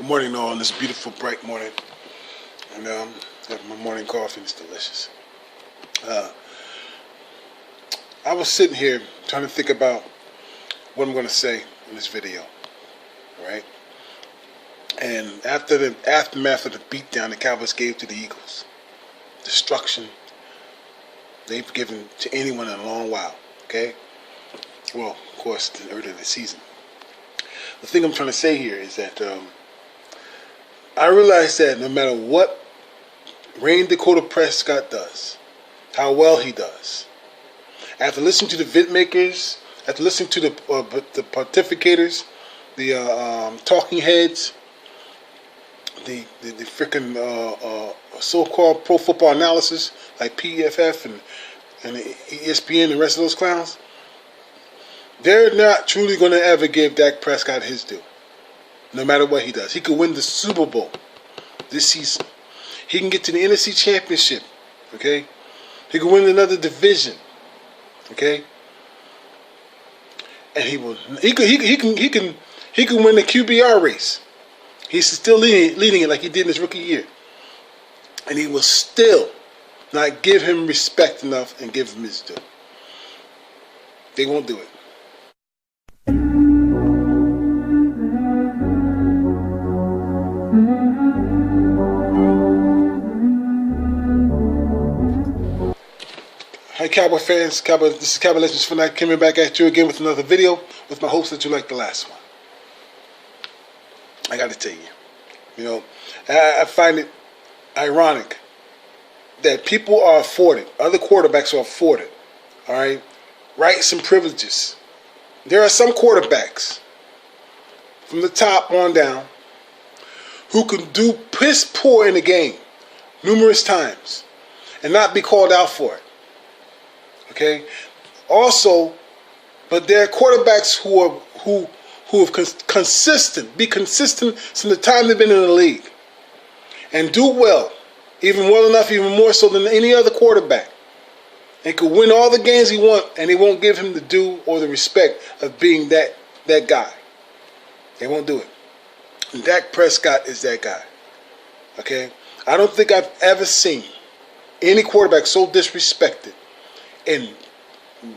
Good morning, all, on this beautiful, bright morning. And got my morning coffee. It's delicious. I was sitting here trying to think about what I'm going to say in this video, right? And after the aftermath of the beatdown the Cowboys gave to the Eagles, destruction they've given to anyone in a long while, okay? Well, of course, earlier in the season. The thing I'm trying to say here is that I realize that no matter what Dakota Prescott does, how well he does, after listening to the vid makers, after listening to the pontificators, the talking heads, the freaking so-called pro football analysis like PFF and the ESPN and the rest of those clowns, they're not truly going to ever give Dak Prescott his due. No matter what he does. He could win the Super Bowl this season. He can get to the NFC Championship. Okay? He could win another division. Okay? And he can win the QBR race. He's still leading it like he did in his rookie year. And he will still not give him respect enough and give him his due. They won't do it. Hi Cowboy fans, this is Cowboy Legends Fanatic coming back at you again with another video with my hopes that you like the last one. I got to tell you, I find it ironic that people are afforded, other quarterbacks are afforded, all right, rights and privileges. There are some quarterbacks from the top on down who can do piss poor in the game numerous times and not be called out for it. Okay. Also, but there are quarterbacks who have be consistent since the time they've been in the league, and do well, even more so than any other quarterback, and could win all the games he wants, and they won't give him the due or the respect of being that guy. They won't do it. And Dak Prescott is that guy. Okay, I don't think I've ever seen any quarterback so disrespected in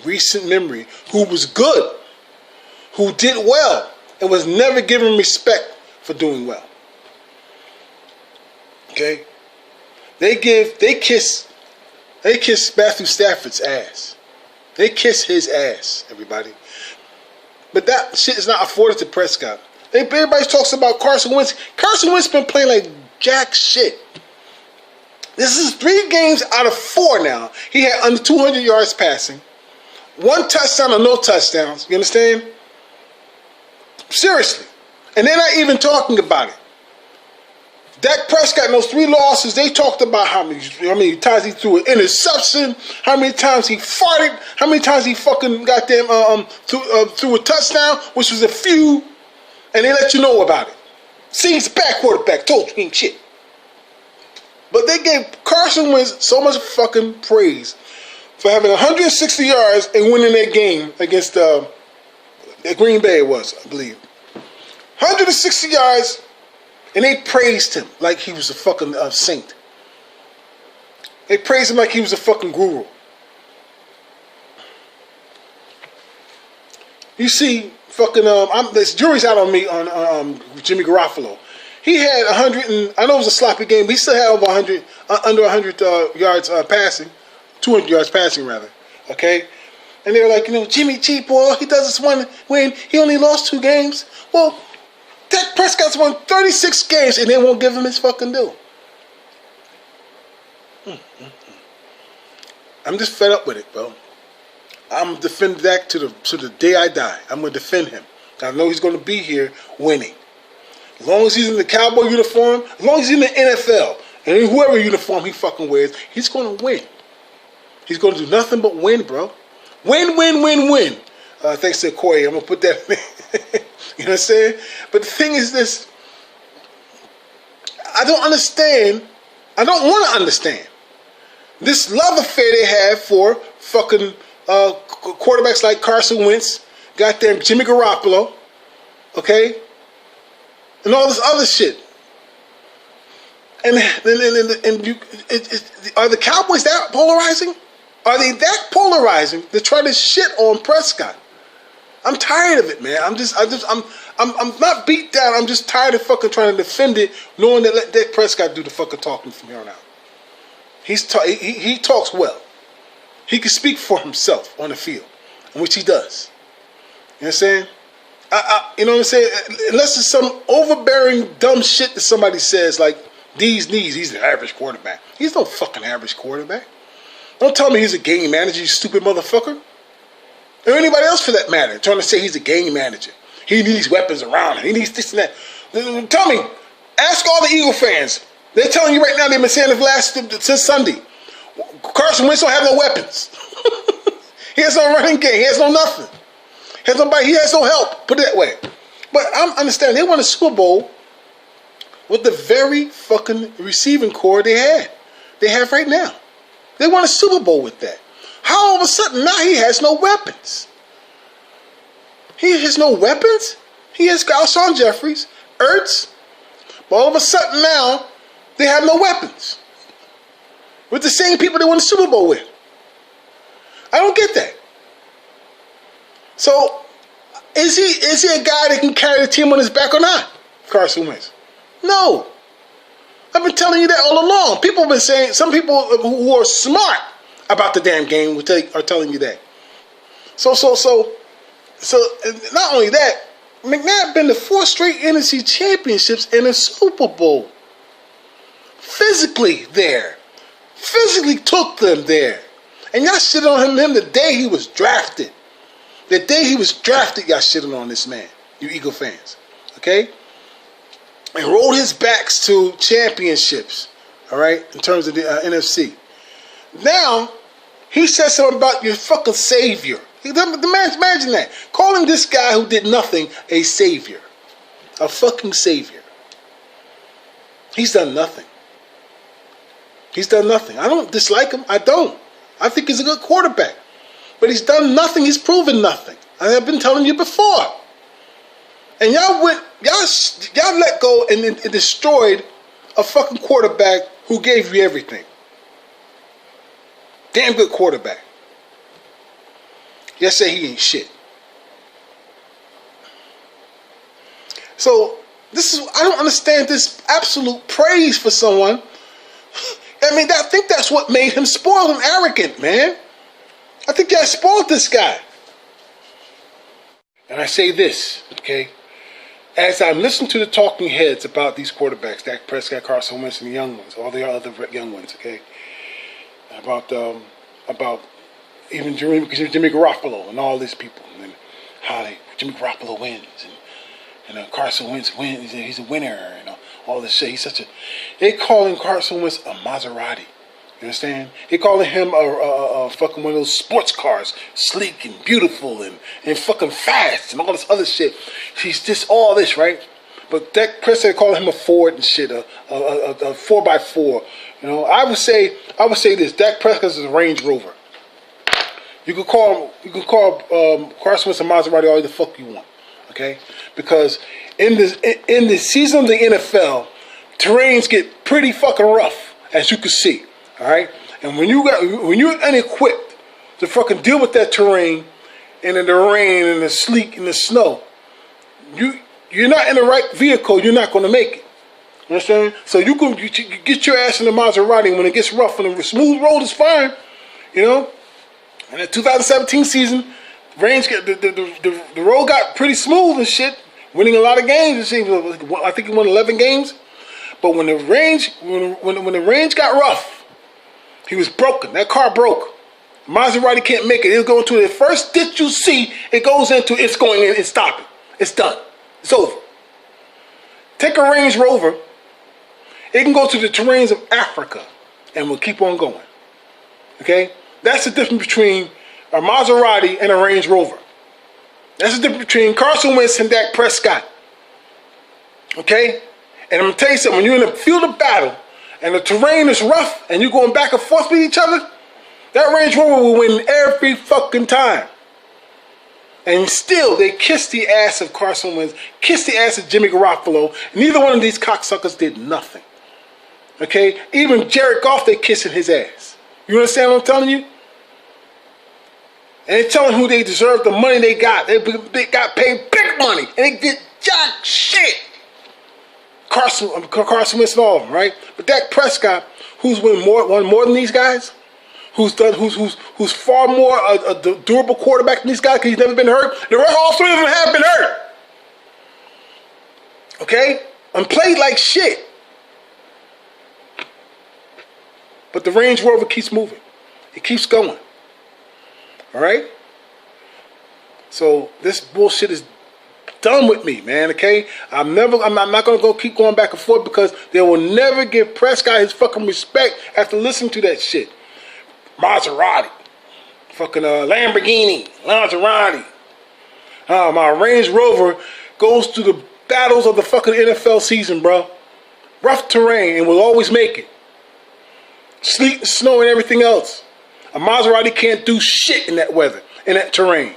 recent memory, who was good, who did well, and was never given respect for doing well. Okay? They kiss Matthew Stafford's ass. They kiss his ass, everybody. But that shit is not afforded to Prescott. Everybody talks about Carson Wentz. Carson Wentz been playing like jack shit. This is 3 games out of 4 now. He had under 200 yards passing. 1 touchdown or no touchdowns. You understand? Seriously. And they're not even talking about it. Dak Prescott in those 3 losses, they talked about how many times he threw an interception, how many times he farted, how many times he fucking goddamn threw a touchdown, which was a few, and they let you know about it. See, he's a bad quarterback. Told you ain't shit. But they gave Carson Wentz so much fucking praise for having 160 yards and winning that game against Green Bay, it was, I believe. 160 yards, and they praised him like he was a fucking saint. They praised him like he was a fucking guru. You see, fucking, this jury's out on me on Jimmy Garoppolo. He had 100, and I know it was a sloppy game, but he still had over 100, under 100 yards passing, 200 yards passing rather. Okay, and they were like, Jimmy G, boy, he does this one win. He only lost 2 games. Well, Dak Prescott's won 36 games, and they won't give him his fucking due. I'm just fed up with it, bro. I'm defending Dak to the day I die. I'm gonna defend him. I know he's gonna be here winning. As long as he's in the Cowboy uniform, as long as he's in the NFL, and whoever uniform he fucking wears, he's going to win. He's going to do nothing but win, bro. Win, win, win, win. Thanks to Corey, I'm going to put that in. You know what I'm saying? But the thing is this, I don't understand. I don't want to understand this love affair they have for fucking quarterbacks like Carson Wentz, goddamn Jimmy Garoppolo, okay? and all this other shit. And are the Cowboys that polarizing? Are they that polarizing to try to shit on Prescott? I'm tired of it, man. I'm not beat down. I'm just tired of fucking trying to defend it, knowing that let Dak Prescott do the fucking talking from here on out. He talks well. He can speak for himself on the field, which he does. You know what I'm saying? You know what I'm saying? Unless it's some overbearing dumb shit that somebody says like these knees, he's an average quarterback. He's no fucking average quarterback. Don't tell me he's a game manager, you stupid motherfucker. Or anybody else for that matter, trying to say he's a game manager. He needs weapons around him. He needs this and that. Tell me, ask all the Eagle fans. They're telling you right now, they've been saying it since Sunday. Carson Wentz don't have no weapons. He has no running game. He has no nothing. He has nobody. He has no help. Put it that way. But I understand they won a Super Bowl with the very fucking receiving core they have right now. They won a Super Bowl with that. How all of a sudden now he has no weapons? He has no weapons? He has Alshon Jeffries, Ertz, but all of a sudden now they have no weapons. With the same people they won the Super Bowl with. I don't get that. So, is he a guy that can carry the team on his back or not? Carson Wentz. No. I've been telling you that all along. People have been saying, some people who are smart about the damn game are telling you that. So not only that, McNabb been to 4 straight NFC championships and a Super Bowl. Physically there. Physically took them there. And y'all shitted on him the day he was drafted. The day he was drafted, y'all shitted on this man, you Eagle fans. Okay? And rolled his backs to championships, all right, in terms of the NFC. Now, he says something about your fucking savior. Imagine that. Calling this guy who did nothing a savior. A fucking savior. He's done nothing. He's done nothing. I don't dislike him. I don't. I think he's a good quarterback. But he's done nothing. He's proven nothing. I've been telling you before. And y'all let go and destroyed a fucking quarterback who gave you everything. Damn good quarterback. Y'all say he ain't shit. So I don't understand this absolute praise for someone. I mean, I think that's what made him spoiled and arrogant, man. I think y'all spoiled this guy. And I say this, okay? As I'm listening to the talking heads about these quarterbacks, Dak Prescott, Carson Wentz, and the young ones, all the other young ones, okay? About even Jimmy Garoppolo and all these people, and how Jimmy Garoppolo wins, and Carson Wentz wins, he's a winner, and all this shit. They calling Carson Wentz a Maserati. You understand? They calling him a fucking one of those sports cars, sleek and beautiful and fucking fast and all this other shit. He's just all this, right? But Dak Prescott calling him a Ford and shit, a 4x4. You know, I would say this: Dak Prescott is a Range Rover. You can call Carson Wentz a Maserati all the fuck you want, okay? Because in the season of the NFL, terrains get pretty fucking rough, as you can see. All right, and when you're unequipped to fucking deal with that terrain, and in the rain and the sleet and the snow, you're not in the right vehicle. You're not going to make it. You understand? So you get your ass in the Maserati when it gets rough, and the smooth road is fine. You know, and the 2017 season, the road got pretty smooth and shit, winning a lot of games. I think he won 11 games. But when the range got rough, he was broken. That car broke. Maserati can't make it. It'll go into the first ditch you see. It goes into. It's going in. It's stopping. It's done. It's over. Take a Range Rover. It can go to the terrains of Africa, and we'll keep on going. Okay, that's the difference between a Maserati and a Range Rover. That's the difference between Carson Wentz and Dak Prescott. Okay, and I'm gonna tell you something. When you're in the field of battle, and the terrain is rough, and you're going back and forth with each other, that Range Rover will win every fucking time. And still, they kissed the ass of Carson Wentz, kissed the ass of Jimmy Garoppolo. Neither one of these cocksuckers did nothing. Okay? Even Jared Goff, they kissing his ass. You understand what I'm telling you? And they telling who they deserve the money they got. They got paid big money. And they did jack shit. Carson Wentz and all of them, right? But Dak Prescott, who's won more than these guys, who's far more a durable quarterback than these guys because he's never been hurt. The rest, all three of them have been hurt. Okay? And played like shit. But the Range Rover keeps moving. It keeps going. All right? So this bullshit is done with me, man, okay? I'm not going to keep going back and forth because they will never give Prescott his fucking respect after listening to that shit. Maserati. Fucking Lamborghini. Maserati. My Range Rover goes through the battles of the fucking NFL season, bro. Rough terrain and will always make it. Sleet and snow and everything else. A Maserati can't do shit in that weather, in that terrain.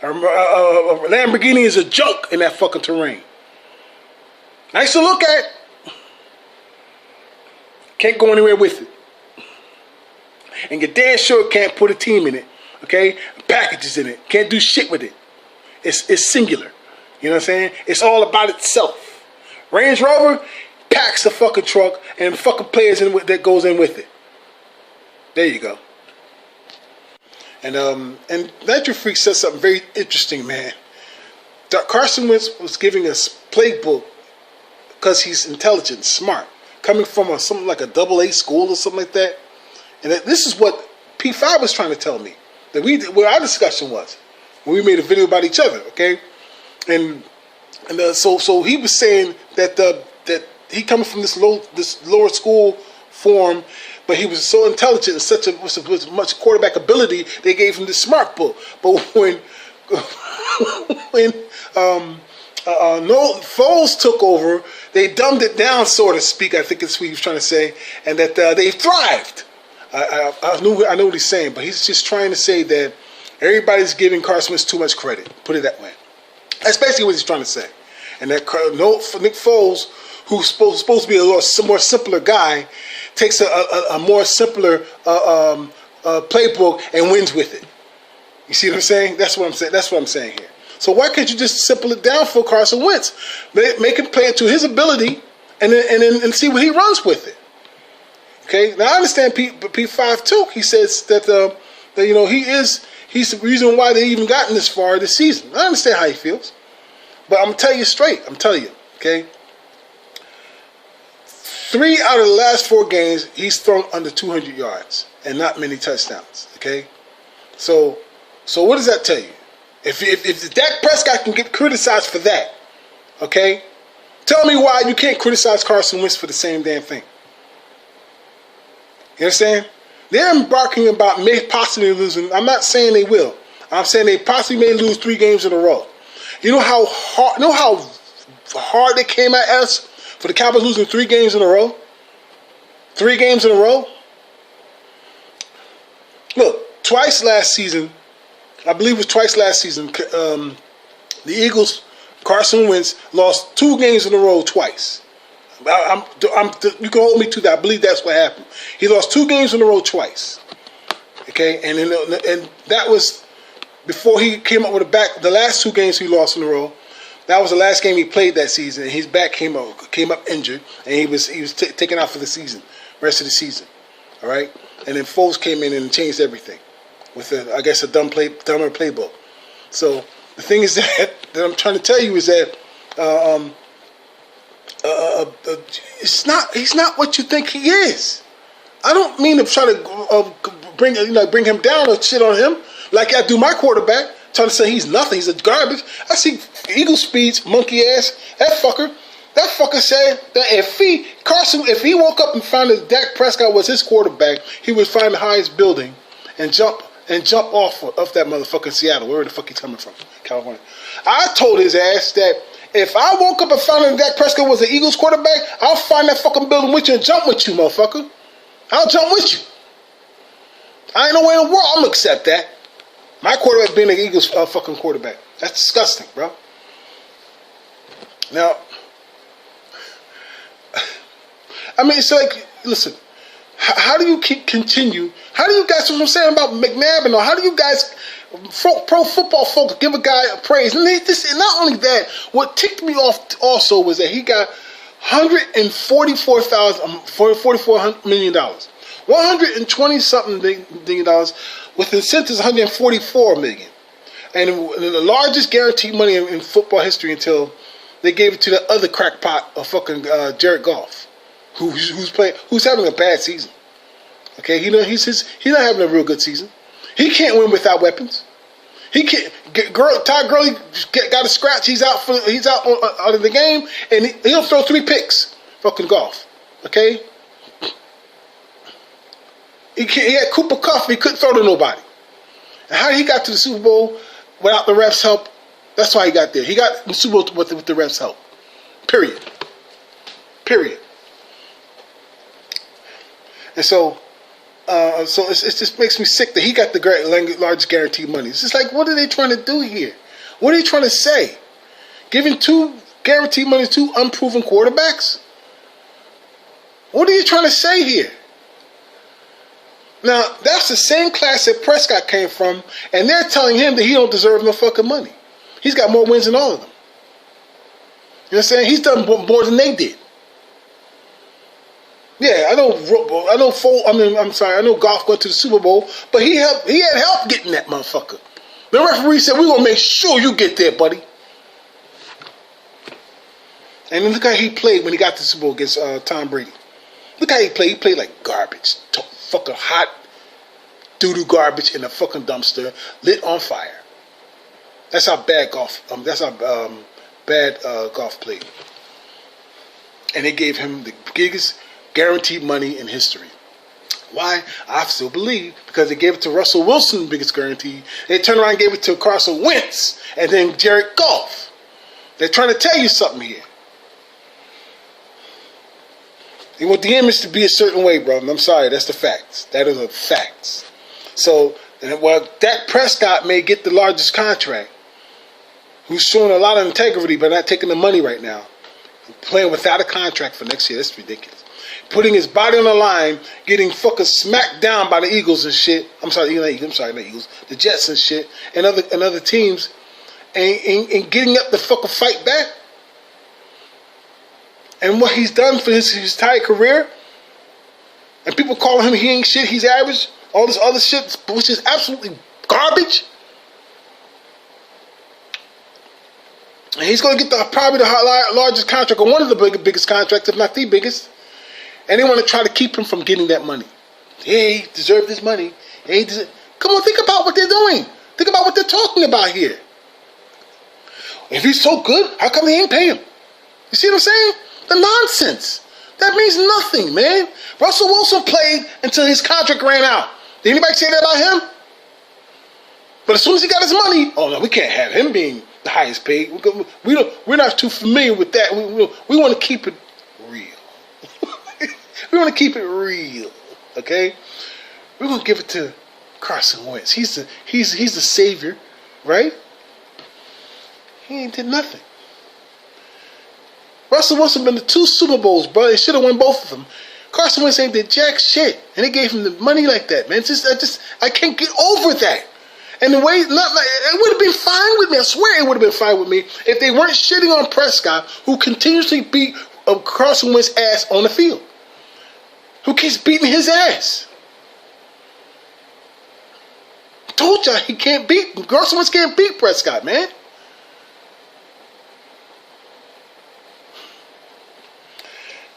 A Lamborghini is a joke in that fucking terrain. Nice to look at. Can't go anywhere with it. And you're damn sure can't put a team in it. Okay? Packages in it. Can't do shit with it. It's singular. You know what I'm saying? It's all about itself. Range Rover packs the fucking truck and fucking players in with that goes in with it. There you go. And Nitro Freak says something very interesting, man. Carson Wentz was giving us playbook because he's intelligent, smart, coming from something like a AA school or something like that. And this is what P5 was trying to tell me that where our discussion was when we made a video about each other, okay? So he was saying that that he coming from this lower school form, but he was so intelligent and with much quarterback ability, they gave him this smart book. But when Foles took over, they dumbed it down, so to speak. I think that's what he was trying to say, and that they thrived. I know what he's saying, but he's just trying to say that everybody's giving Carson Wentz too much credit. Put it that way. That's basically what he's trying to say. And that Nick Foles, who's supposed to be a more simpler guy, takes a more simpler playbook and wins with it. You see what I'm saying? That's what I'm saying. That's what I'm saying here. So why can't you just simple it down for Carson Wentz, make him play to his ability, and then see what he runs with it? Okay. Now I understand P5 too. He says that he's the reason why they even gotten this far this season. I understand how he feels, but I'm gonna tell you straight. I'm telling you. Okay. 3 out of the last 4 games, he's thrown under 200 yards and not many touchdowns. Okay, so what does that tell you? If Dak Prescott can get criticized for that, okay, tell me why you can't criticize Carson Wentz for the same damn thing. You understand? They're embarking about possibly losing. I'm not saying they will. I'm saying they possibly may lose 3 games in a row. You know how hard they came at us for the Cowboys losing 3 games in a row? 3 games in a row? Look, twice last season, I believe it was twice last season, the Eagles, Carson Wentz, lost 2 games in a row twice. You can hold me to that. I believe that's what happened. He lost 2 games in a row twice. Okay, and that was before he came up with the last 2 games he lost in a row. That was the last game he played that season, and his back came up injured, and he was taken out for the season, rest of the season. All right, and then Foles came in and changed everything with a dumber playbook. So the thing is that I'm trying to tell you is that he's not what you think he is. I don't mean to try to bring him down or shit on him like I do my quarterback. Trying to say he's nothing, he's a garbage. I see Eagle Speed's monkey ass. That fucker said that if he woke up and found that Dak Prescott was his quarterback, he would find the highest building and jump off of that motherfucking Seattle, wherever the fuck he's coming from, California. I told his ass that if I woke up and found that Dak Prescott was the Eagles quarterback, I'll find that fucking building with you and jump with you, motherfucker. I'll jump with you. I ain't no way in the world I'm gonna accept that. My quarterback being the Eagles' fucking quarterback. That's disgusting, bro. Now, I mean, it's like, listen, how do you continue? How do you guys, what I'm saying about McNabb and all, how do you guys, pro football folks, give a guy a praise? And not only that, what ticked me off also was that he got $144 million. $120-something million with incentives, $144 million. And the largest guaranteed money in football history until they gave it to the other crackpot of fucking Jared Goff, who's having a bad season. Okay, he's not having a real good season. He can't win without weapons. He can't. Todd Gurley got a scratch. He's out out of the game, and he'll throw 3 picks. Fucking Goff. Okay. He had Cooper Kupp. He couldn't throw to nobody. And how he got to the Super Bowl without the refs' help? That's why he got there. He got the Super Bowl with the refs' help. Period. And so it just makes me sick that he got the largest guaranteed money. It's just like, what are they trying to do here? What are they trying to say? Giving 2 guaranteed money to 2 unproven quarterbacks? What are you trying to say here? Now, that's the same class that Prescott came from, and they're telling him that he don't deserve no fucking money. He's got more wins than all of them. You know what I'm saying? He's done more than they did. Yeah, I know Goff went to the Super Bowl, but he had help getting that motherfucker. The referee said, we're going to make sure you get there, buddy. And then look how he played when he got to the Super Bowl against Tom Brady. Look how he played. He played like garbage. Fucking hot doo-doo garbage in a fucking dumpster, lit on fire. That's how bad Goff played. And they gave him the biggest guaranteed money in history. Why? I still believe because they gave it to Russell Wilson, biggest guarantee. They turned around and gave it to Carson Wentz and then Jared Goff. They're trying to tell you something here. They want the image to be a certain way, bro. I'm sorry, that's the facts. That are the facts. So, while Dak Prescott may get the largest contract, who's showing a lot of integrity but not taking the money right now, playing without a contract for next year, that's ridiculous. Putting his body on the line, getting fucking smacked down by the Eagles and shit. Not Eagles. The Jets and shit, and other teams, and getting up to fucking fight back. And what he's done for his entire career, and people calling him he ain't shit, he's average, all this other shit, which is absolutely garbage. And he's going to get probably the largest contract, or one of the biggest contracts, if not the biggest. And they want to try to keep him from getting that money. Hey, he deserved this money. Come on, think about what they're doing. Think about what they're talking about here. If he's so good, how come they ain't pay him? You see what I'm saying? The nonsense. That means nothing, man. Russell Wilson played until his contract ran out. Did anybody say that about him? But as soon as he got his money, oh no, we can't have him being the highest paid. We're not too familiar with that. We want to keep it real. We want to keep it real, okay? We're gonna give it to Carson Wentz. He's the savior, right? He ain't did nothing. Russell Wilson been to 2 Super Bowls, bro. They should have won both of them. Carson Wentz ain't did jack shit, and they gave him the money like that, man. I can't get over that. And the way, it would have been fine with me. I swear it would have been fine with me if they weren't shitting on Prescott, who continuously beat Carson Wentz's ass on the field. Who keeps beating his ass. I told y'all he can't beat, Carson Wentz can't beat Prescott, man.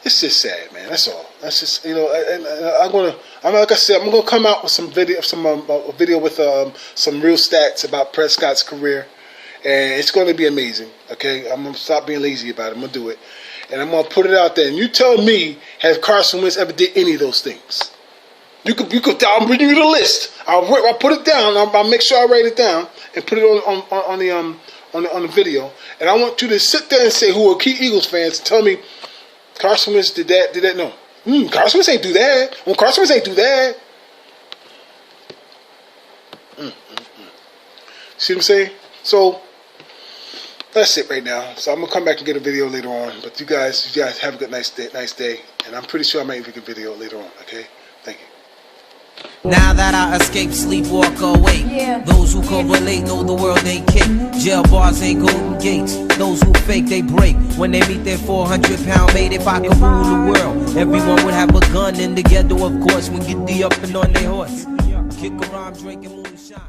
It's just sad, man. That's all. That's just, I'm gonna come out with some video, video with some real stats about Prescott's career, and it's going to be amazing. Okay, I'm gonna stop being lazy about it. I'm gonna do it, and I'm gonna put it out there. And you tell me, have Carson Wentz ever did any of those things? You could. I'll bring you the list. I'll put it down. I'll make sure I write it down and put it on the video. And I want you to sit there and say, who are key Eagles fans, tell me. Carson Wentz did that? No. Carson Wentz ain't do that. Carson Wentz ain't do that. See what I'm saying? So that's it right now. So I'm gonna come back and get a video later on. But you guys have a good nice day, and I'm pretty sure I might even get a video later on. Okay, thank you. Now that I escape, sleep, walk awake. Those who can relate know the world ain't cake. Jail bars ain't golden gates. Those who fake, they break. When they meet their 400-pound mate, if I could rule the world, everyone would have a gun in the ghetto, of course, when get the up and on their horse. Kick around, drinking moonshine.